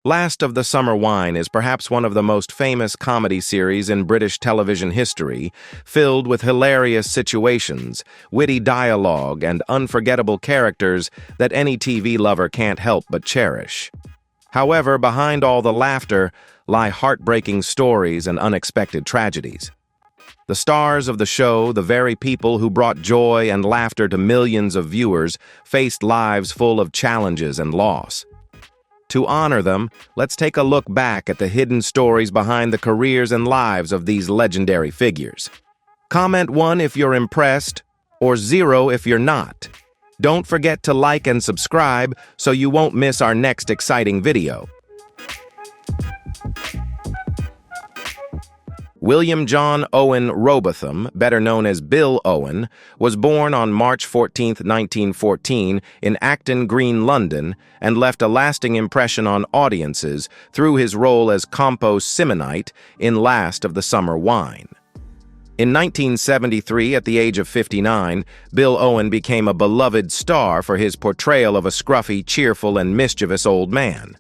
Last of the Summer Wine is perhaps one of the most famous comedy series in British television history, filled with hilarious situations, witty dialogue, and unforgettable characters that any TV lover can't help but cherish. However, behind all the laughter lie heartbreaking stories and unexpected tragedies. The stars of the show, the very people who brought joy and laughter to millions of viewers, faced lives full of challenges and loss. To honor them, let's take a look back at the hidden stories behind the careers and lives of these legendary figures. Comment 1 if you're impressed, or 0 if you're not. Don't forget to like and subscribe so you won't miss our next exciting video. William John Owen Robotham, better known as Bill Owen, was born on March 14, 1914, in Acton Green, London, and left a lasting impression on audiences through his role as Compo Simonite in Last of the Summer Wine. In 1973, at the age of 59, Bill Owen became a beloved star for his portrayal of a scruffy, cheerful, and mischievous old man.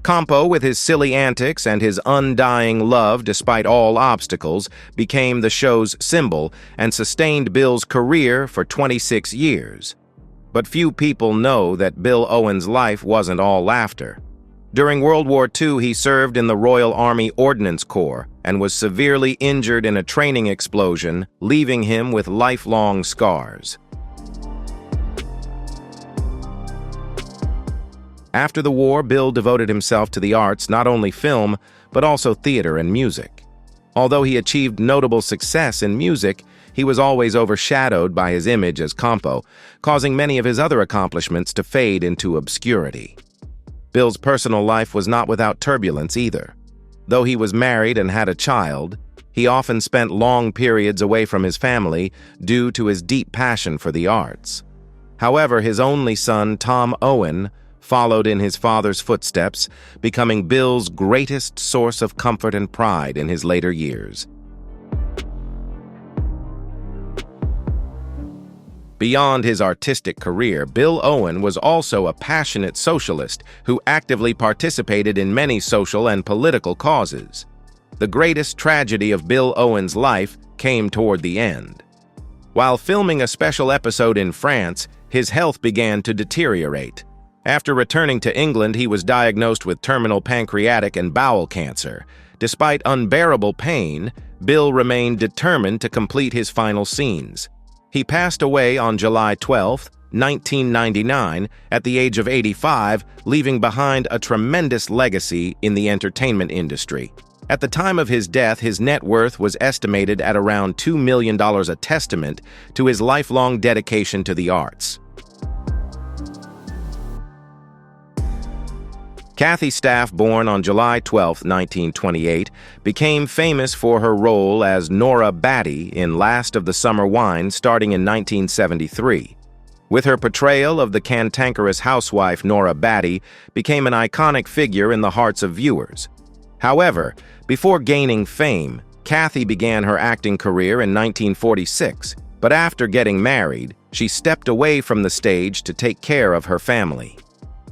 Compo, with his silly antics and his undying love despite all obstacles, became the show's symbol and sustained Bill's career for 26 years. But few people know that Bill Owen's life wasn't all laughter. During World War II, he served in the Royal Army Ordnance Corps and was severely injured in a training explosion, leaving him with lifelong scars. After the war, Bill devoted himself to the arts, not only film, but also theater and music. Although he achieved notable success in music, he was always overshadowed by his image as Compo, causing many of his other accomplishments to fade into obscurity. Bill's personal life was not without turbulence either. Though he was married and had a child, he often spent long periods away from his family due to his deep passion for the arts. However, his only son, Tom Owen, followed in his father's footsteps, becoming Bill's greatest source of comfort and pride in his later years. Beyond his artistic career, Bill Owen was also a passionate socialist who actively participated in many social and political causes. The greatest tragedy of Bill Owen's life came toward the end. While filming a special episode in France, his health began to deteriorate. After returning to England, he was diagnosed with terminal pancreatic and bowel cancer. Despite unbearable pain, Bill remained determined to complete his final scenes. He passed away on July 12, 1999, at the age of 85, leaving behind a tremendous legacy in the entertainment industry. At the time of his death, his net worth was estimated at around $2 million, a testament to his lifelong dedication to the arts. Kathy Staff, born on July 12, 1928, became famous for her role as Nora Batty in Last of the Summer Wine starting in 1973. With her portrayal of the cantankerous housewife Nora Batty became an iconic figure in the hearts of viewers. However, before gaining fame, Kathy began her acting career in 1946, but after getting married, she stepped away from the stage to take care of her family.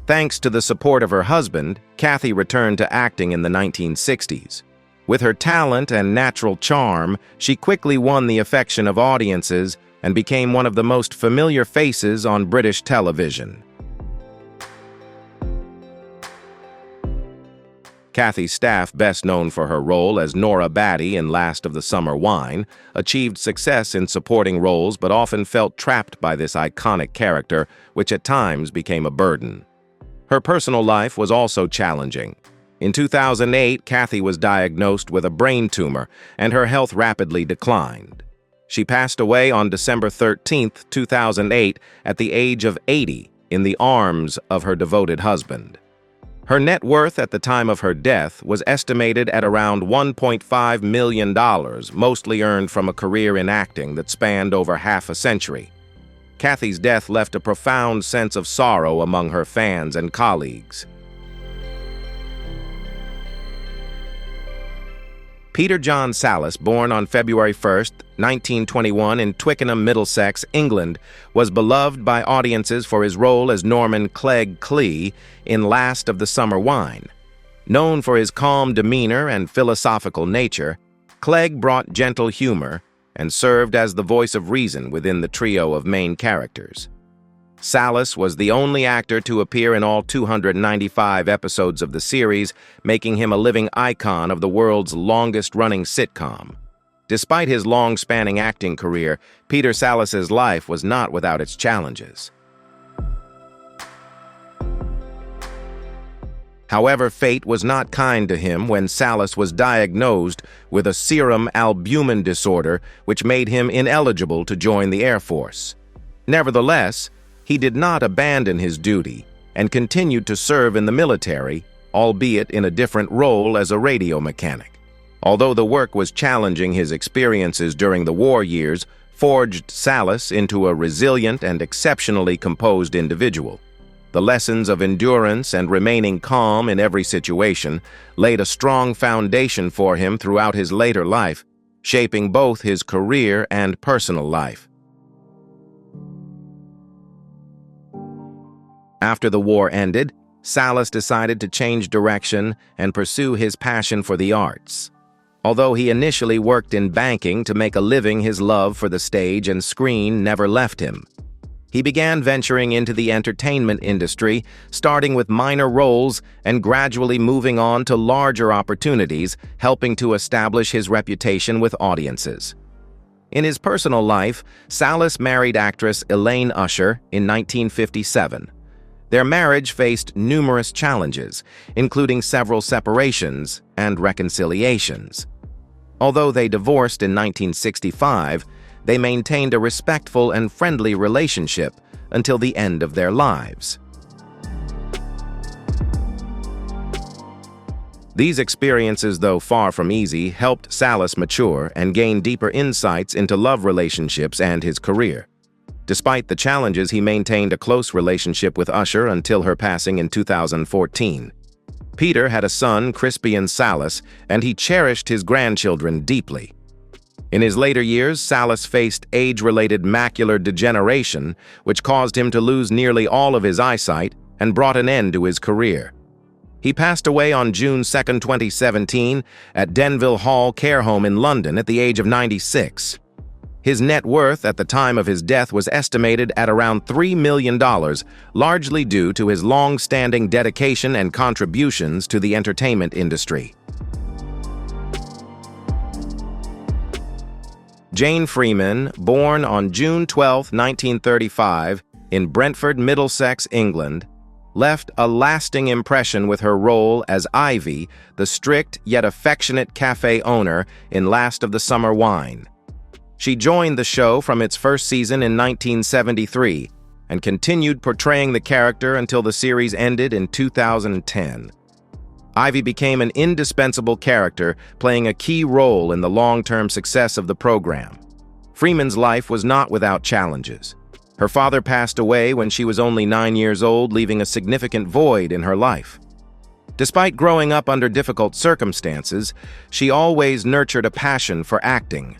Thanks to the support of her husband, Kathy returned to acting in the 1960s. With her talent and natural charm, she quickly won the affection of audiences and became one of the most familiar faces on British television. Kathy Staff, best known for her role as Nora Batty in Last of the Summer Wine, achieved success in supporting roles but often felt trapped by this iconic character, which at times became a burden. Her personal life was also challenging. In 2008, Kathy was diagnosed with a brain tumor, and her health rapidly declined. She passed away on December 13, 2008, at the age of 80, in the arms of her devoted husband. Her net worth at the time of her death was estimated at around $1.5 million, mostly earned from a career in acting that spanned over half a century. Kathy's death left a profound sense of sorrow among her fans and colleagues. Peter John Sallis, born on February 1, 1921 in Twickenham, Middlesex, England, was beloved by audiences for his role as Norman Clegg Clee in Last of the Summer Wine. Known for his calm demeanor and philosophical nature, Clegg brought gentle humor and served as the voice of reason within the trio of main characters. Salas was the only actor to appear in all 295 episodes of the series, making him a living icon of the world's longest-running sitcom. Despite his long-spanning acting career, Peter Salas's life was not without its challenges. However, fate was not kind to him when Salas was diagnosed with a serum albumin disorder, which made him ineligible to join the Air Force. Nevertheless, he did not abandon his duty and continued to serve in the military, albeit in a different role as a radio mechanic. Although the work was challenging, his experiences during the war years forged Salas into a resilient and exceptionally composed individual. The lessons of endurance and remaining calm in every situation laid a strong foundation for him throughout his later life, shaping both his career and personal life. After the war ended, Salas decided to change direction and pursue his passion for the arts. Although he initially worked in banking to make a living, his love for the stage and screen never left him. He began venturing into the entertainment industry, starting with minor roles and gradually moving on to larger opportunities, helping to establish his reputation with audiences. In his personal life, Salas married actress Elaine Usher in 1957. Their marriage faced numerous challenges, including several separations and reconciliations. Although they divorced in 1965, they maintained a respectful and friendly relationship until the end of their lives. These experiences, though far from easy, helped Salas mature and gain deeper insights into love relationships and his career. Despite the challenges, he maintained a close relationship with Usher until her passing in 2014. Peter had a son, Crispian Salas, and he cherished his grandchildren deeply. In his later years, Salas faced age-related macular degeneration, which caused him to lose nearly all of his eyesight and brought an end to his career. He passed away on June 2, 2017, at Denville Hall Care Home in London at the age of 96. His net worth at the time of his death was estimated at around $3 million, largely due to his long-standing dedication and contributions to the entertainment industry. Jane Freeman, born on June 12, 1935, in Brentford, Middlesex, England, left a lasting impression with her role as Ivy, the strict yet affectionate cafe owner in Last of the Summer Wine. She joined the show from its first season in 1973 and continued portraying the character until the series ended in 2010. Ivy became an indispensable character, playing a key role in the long-term success of the program. Freeman's life was not without challenges. Her father passed away when she was only 9 years old, leaving a significant void in her life. Despite growing up under difficult circumstances, she always nurtured a passion for acting.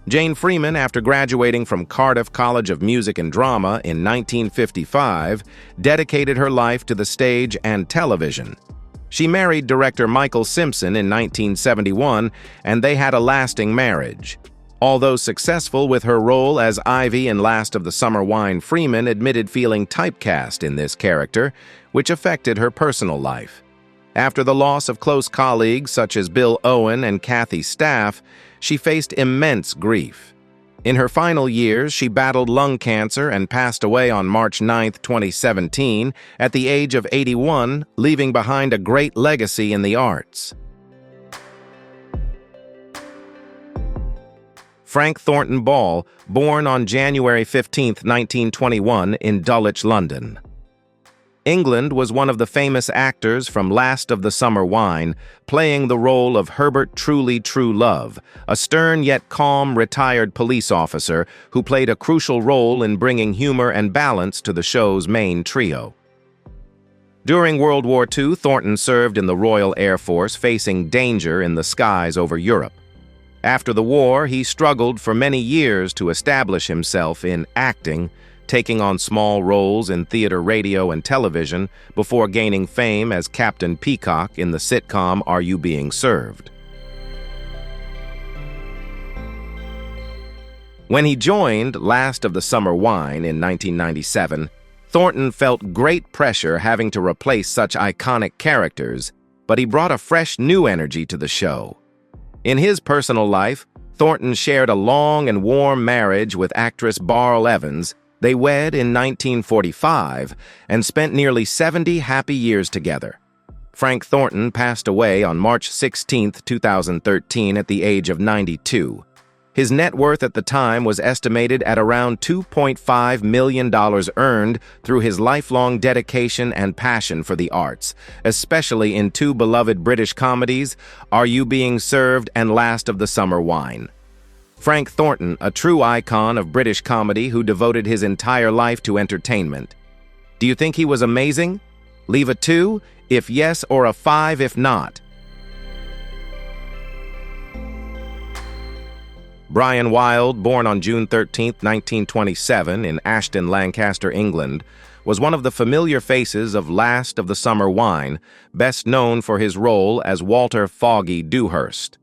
Jane Freeman, after graduating from Cardiff College of Music and Drama in 1955, dedicated her life to the stage and television. She married director Michael Simpson in 1971, and they had a lasting marriage. Although successful with her role as Ivy in Last of the Summer Wine, Freeman admitted feeling typecast in this character, which affected her personal life. After the loss of close colleagues such as Bill Owen and Kathy Staff, she faced immense grief. In her final years, she battled lung cancer and passed away on March 9, 2017, at the age of 81, leaving behind a great legacy in the arts. Frank Thornton Ball, born on January 15, 1921, in Dulwich, London. England was one of the famous actors from Last of the Summer Wine, playing the role of Herbert Truly True Love, a stern yet calm retired police officer who played a crucial role in bringing humor and balance to the show's main trio. During World War II, Thornton served in the Royal Air Force, facing danger in the skies over Europe. After the war, he struggled for many years to establish himself in acting, taking on small roles in theater, radio, and television before gaining fame as Captain Peacock in the sitcom Are You Being Served? When he joined Last of the Summer Wine in 1997, Thornton felt great pressure having to replace such iconic characters, but he brought a fresh new energy to the show. In his personal life, Thornton shared a long and warm marriage with actress Barl Evans. They wed in 1945 and spent nearly 70 happy years together. Frank Thornton passed away on March 16, 2013 at the age of 92. His net worth at the time was estimated at around $2.5 million earned through his lifelong dedication and passion for the arts, especially in two beloved British comedies, Are You Being Served and Last of the Summer Wine. Frank Thornton, a true icon of British comedy who devoted his entire life to entertainment. Do you think he was amazing? Leave a 2 if yes or a 5 if not. Brian Wilde, born on June 13, 1927 in Ashton, Lancaster, England, was one of the familiar faces of Last of the Summer Wine, best known for his role as Walter Foggy Dewhurst.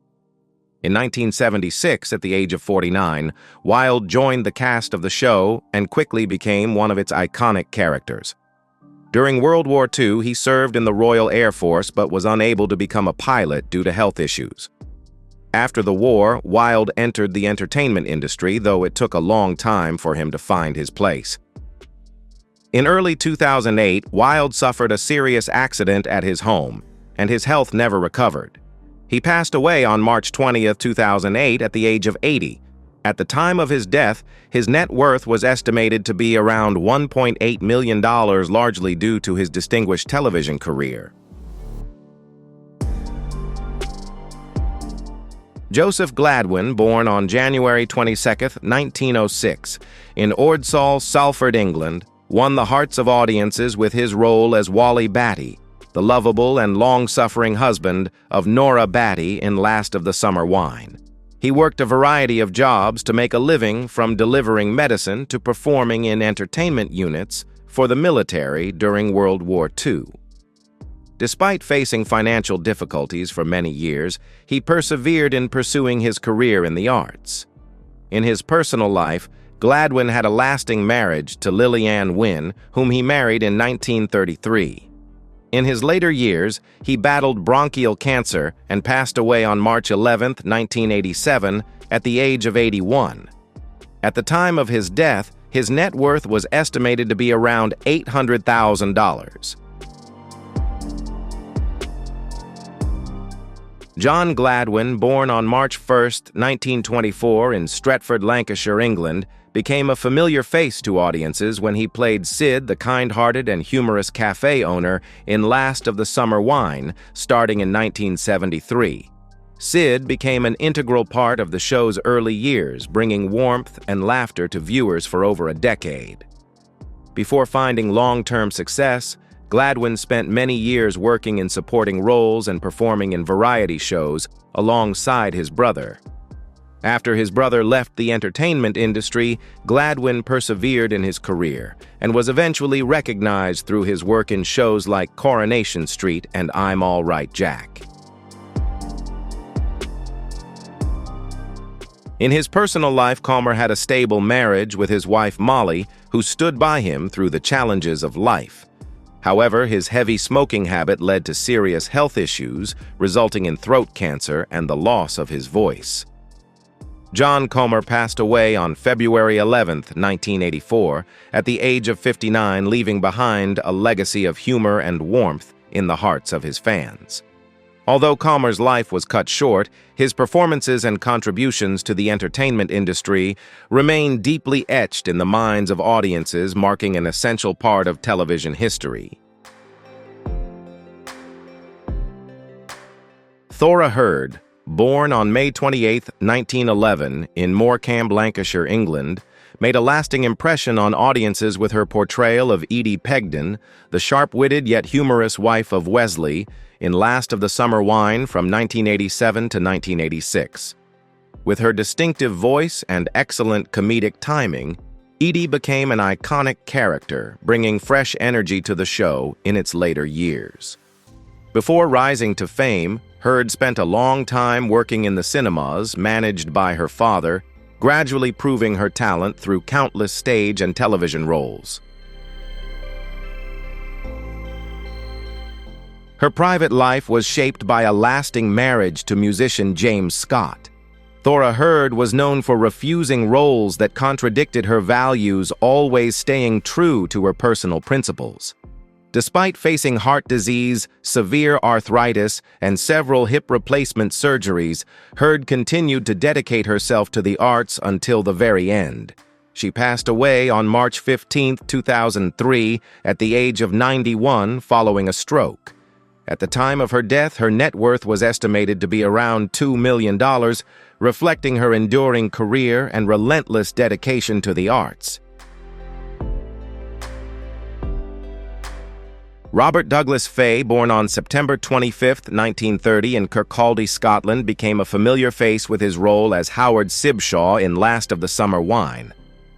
In 1976, at the age of 49, Wilde joined the cast of the show and quickly became one of its iconic characters. During World War II, he served in the Royal Air Force but was unable to become a pilot due to health issues. After the war, Wilde entered the entertainment industry, though it took a long time for him to find his place. In early 2008, Wilde suffered a serious accident at his home, and his health never recovered. He passed away on March 20, 2008 at the age of 80. At the time of his death, his net worth was estimated to be around $1.8 million, largely due to his distinguished television career. Joseph Gladwin, born on January 22, 1906, in Ordsall, Salford, England, won the hearts of audiences with his role as Wally Batty, the lovable and long-suffering husband of Nora Batty in Last of the Summer Wine. He worked a variety of jobs to make a living, from delivering medicine to performing in entertainment units for the military during World War II. Despite facing financial difficulties for many years, he persevered in pursuing his career in the arts. In his personal life, Gladwin had a lasting marriage to Lillian Wynne, whom he married in 1933. In his later years, he battled bronchial cancer and passed away on March 11, 1987, at the age of 81. At the time of his death, his net worth was estimated to be around $800,000. John Gladwin, born on March 1, 1924 in Stretford, Lancashire, England, became a familiar face to audiences when he played Sid, the kind-hearted and humorous cafe owner, in Last of the Summer Wine, starting in 1973. Sid became an integral part of the show's early years, bringing warmth and laughter to viewers for over a decade. Before finding long-term success, Gladwin spent many years working in supporting roles and performing in variety shows alongside his brother. After his brother left the entertainment industry, Gladwin persevered in his career and was eventually recognized through his work in shows like Coronation Street and I'm All Right, Jack. In his personal life, Comer had a stable marriage with his wife Molly, who stood by him through the challenges of life. However, his heavy smoking habit led to serious health issues, resulting in throat cancer and the loss of his voice. John Comer passed away on February 11, 1984, at the age of 59, leaving behind a legacy of humor and warmth in the hearts of his fans. Although Comer's life was cut short, his performances and contributions to the entertainment industry remain deeply etched in the minds of audiences, marking an essential part of television history. Thora Hird, born on May 28, 1911, in Morecambe, Lancashire, England, made a lasting impression on audiences with her portrayal of Edie Pegden, the sharp-witted yet humorous wife of Wesley, in Last of the Summer Wine from 1987 to 1986. With her distinctive voice and excellent comedic timing, Edie became an iconic character, bringing fresh energy to the show in its later years. Before rising to fame, Heard spent a long time working in the cinemas, managed by her father, gradually proving her talent through countless stage and television roles. Her private life was shaped by a lasting marriage to musician James Scott. Thora Hird was known for refusing roles that contradicted her values, always staying true to her personal principles. Despite facing heart disease, severe arthritis, and several hip replacement surgeries, Hird continued to dedicate herself to the arts until the very end. She passed away on March 15, 2003, at the age of 91 following a stroke. At the time of her death, her net worth was estimated to be around $2 million, reflecting her enduring career and relentless dedication to the arts. Robert Douglas Fay, born on September 25, 1930 in Kirkcaldy, Scotland, became a familiar face with his role as Howard Sibshaw in Last of the Summer Wine.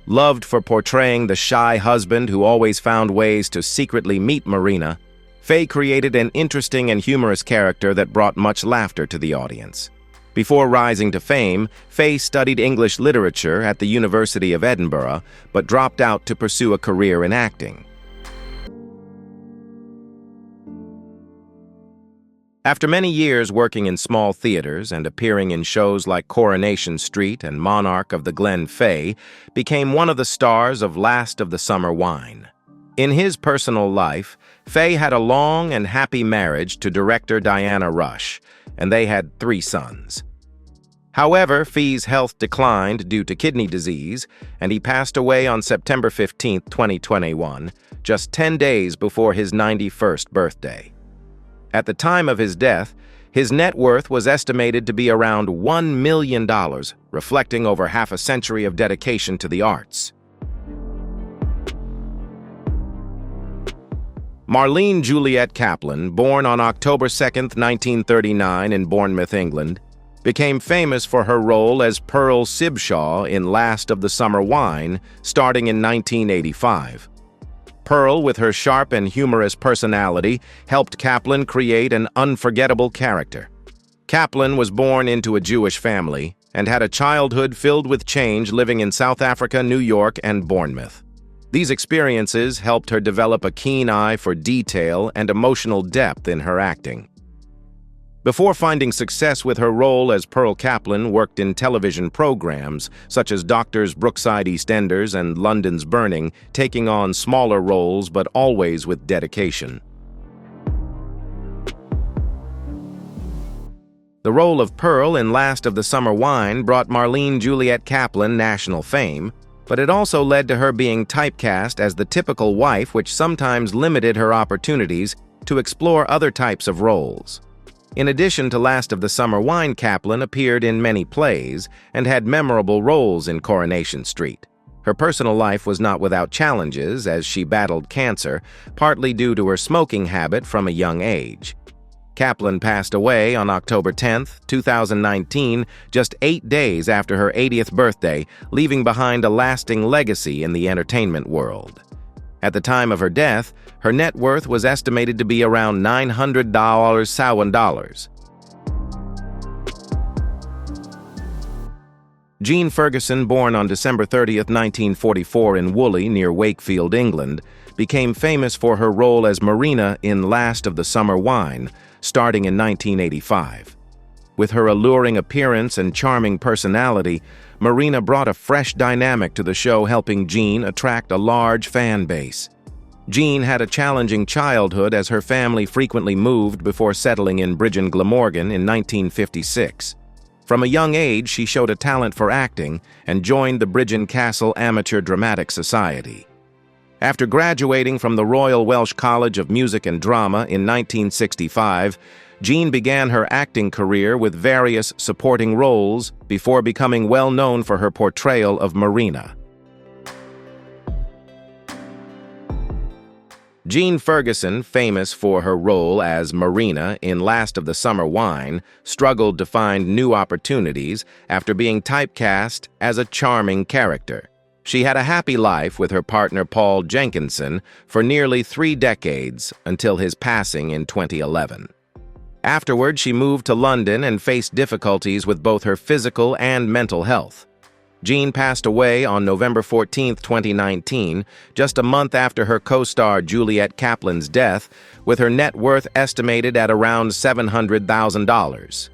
Loved for portraying the shy husband who always found ways to secretly meet Marina, Fay created an interesting and humorous character that brought much laughter to the audience. Before rising to fame, Fay studied English literature at the University of Edinburgh, but dropped out to pursue a career in acting. After many years working in small theaters and appearing in shows like Coronation Street and Monarch of the Glen, Fay became one of the stars of Last of the Summer Wine. In his personal life, Fay had a long and happy marriage to director Diana Rush, and they had 3 sons. However, Fay's health declined due to kidney disease, and he passed away on September 15, 2021, just 10 days before his 91st birthday. At the time of his death, his net worth was estimated to be around $1 million, reflecting over half a century of dedication to the arts. Marlene Juliet Kaplan, born on October 2, 1939 in Bournemouth, England, became famous for her role as Pearl Sibshaw in Last of the Summer Wine, starting in 1985. Pearl, with her sharp and humorous personality, helped Kaplan create an unforgettable character. Kaplan was born into a Jewish family and had a childhood filled with change, living in South Africa, New York, and Bournemouth. These experiences helped her develop a keen eye for detail and emotional depth in her acting. Before finding success with her role as Pearl, Kaplan worked in television programs such as Doctors Brookside EastEnders and London's Burning, taking on smaller roles but always with dedication. The role of Pearl in Last of the Summer Wine brought Marlene Juliet Kaplan national fame, but it also led to her being typecast as the typical wife, which sometimes limited her opportunities to explore other types of roles. In addition to Last of the Summer Wine, Kaplan appeared in many plays and had memorable roles in Coronation Street. Her personal life was not without challenges as she battled cancer, partly due to her smoking habit from a young age. Kaplan passed away on October 10, 2019, just 8 days after her 80th birthday, leaving behind a lasting legacy in the entertainment world. At the time of her death, her net worth was estimated to be around $900,000. Jean Ferguson, born on December 30, 1944 in Woolley, near Wakefield, England, became famous for her role as Marina in Last of the Summer Wine, starting in 1985. With her alluring appearance and charming personality, Marina brought a fresh dynamic to the show, helping Jean attract a large fan base. Jean had a challenging childhood as her family frequently moved before settling in Bridgen Glamorgan in 1956. From a young age, she showed a talent for acting and joined the Bridgen Castle Amateur Dramatic Society. After graduating from the Royal Welsh College of Music and Drama in 1965, Jean began her acting career with various supporting roles before becoming well known for her portrayal of Marina. Jean Ferguson, famous for her role as Marina in Last of the Summer Wine, struggled to find new opportunities after being typecast as a charming character. She had a happy life with her partner Paul Jenkinson for nearly 3 decades until his passing in 2011. Afterward, she moved to London and faced difficulties with both her physical and mental health. Jean passed away on November 14, 2019, just a month after her co-star Juliet Kaplan's death, with her net worth estimated at around $700,000.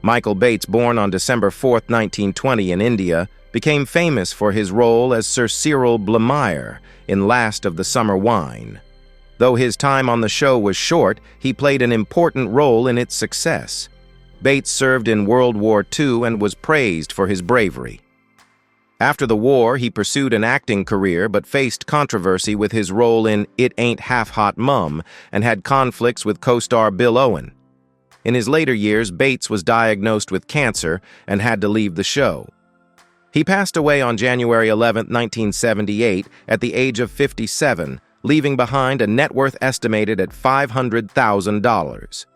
Michael Bates, born on December 4, 1920 in India, became famous for his role as Sir Cyril Blamire in Last of the Summer Wine. Though his time on the show was short, he played an important role in its success. Bates served in World War II and was praised for his bravery. After the war, he pursued an acting career but faced controversy with his role in It Ain't Half Hot Mum and had conflicts with co-star Bill Owen. In his later years, Bates was diagnosed with cancer and had to leave the show. He passed away on January 11, 1978, at the age of 57, leaving behind a net worth estimated at $500,000.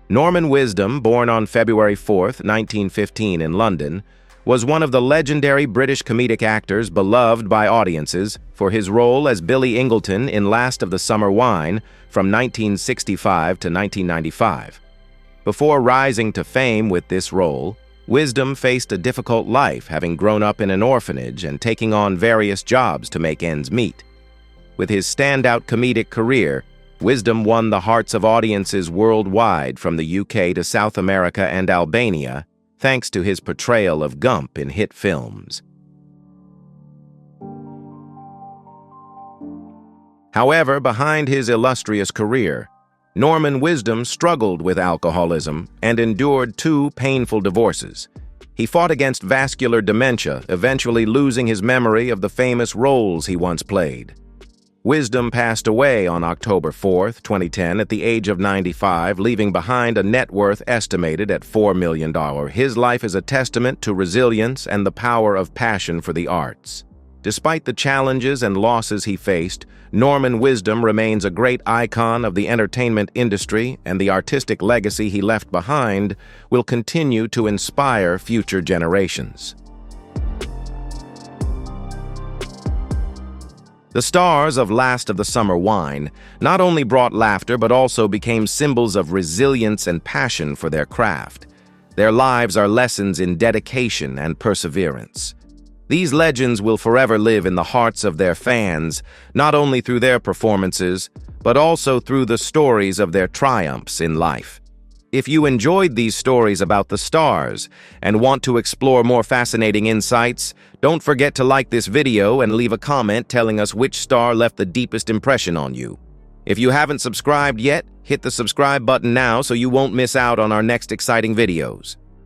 Norman Wisdom, born on February 4, 1915 in London, was one of the legendary British comedic actors beloved by audiences for his role as Billy Ingleton in Last of the Summer Wine from 1965 to 1995. Before rising to fame with this role, Wisdom faced a difficult life, having grown up in an orphanage and taking on various jobs to make ends meet. With his standout comedic career, Wisdom won the hearts of audiences worldwide from the UK to South America and Albania, thanks to his portrayal of Gump in hit films. However, behind his illustrious career, Norman Wisdom struggled with alcoholism and endured 2 painful divorces. He fought against vascular dementia, eventually losing his memory of the famous roles he once played. Wisdom passed away on October 4, 2010, at the age of 95, leaving behind a net worth estimated at $4 million. His life is a testament to resilience and the power of passion for the arts. Despite the challenges and losses he faced, Norman Wisdom remains a great icon of the entertainment industry, and the artistic legacy he left behind will continue to inspire future generations. The stars of Last of the Summer Wine not only brought laughter but also became symbols of resilience and passion for their craft. Their lives are lessons in dedication and perseverance. These legends will forever live in the hearts of their fans, not only through their performances, but also through the stories of their triumphs in life. If you enjoyed these stories about the stars and want to explore more fascinating insights, don't forget to like this video and leave a comment telling us which star left the deepest impression on you. If you haven't subscribed yet, hit the subscribe button now so you won't miss out on our next exciting videos.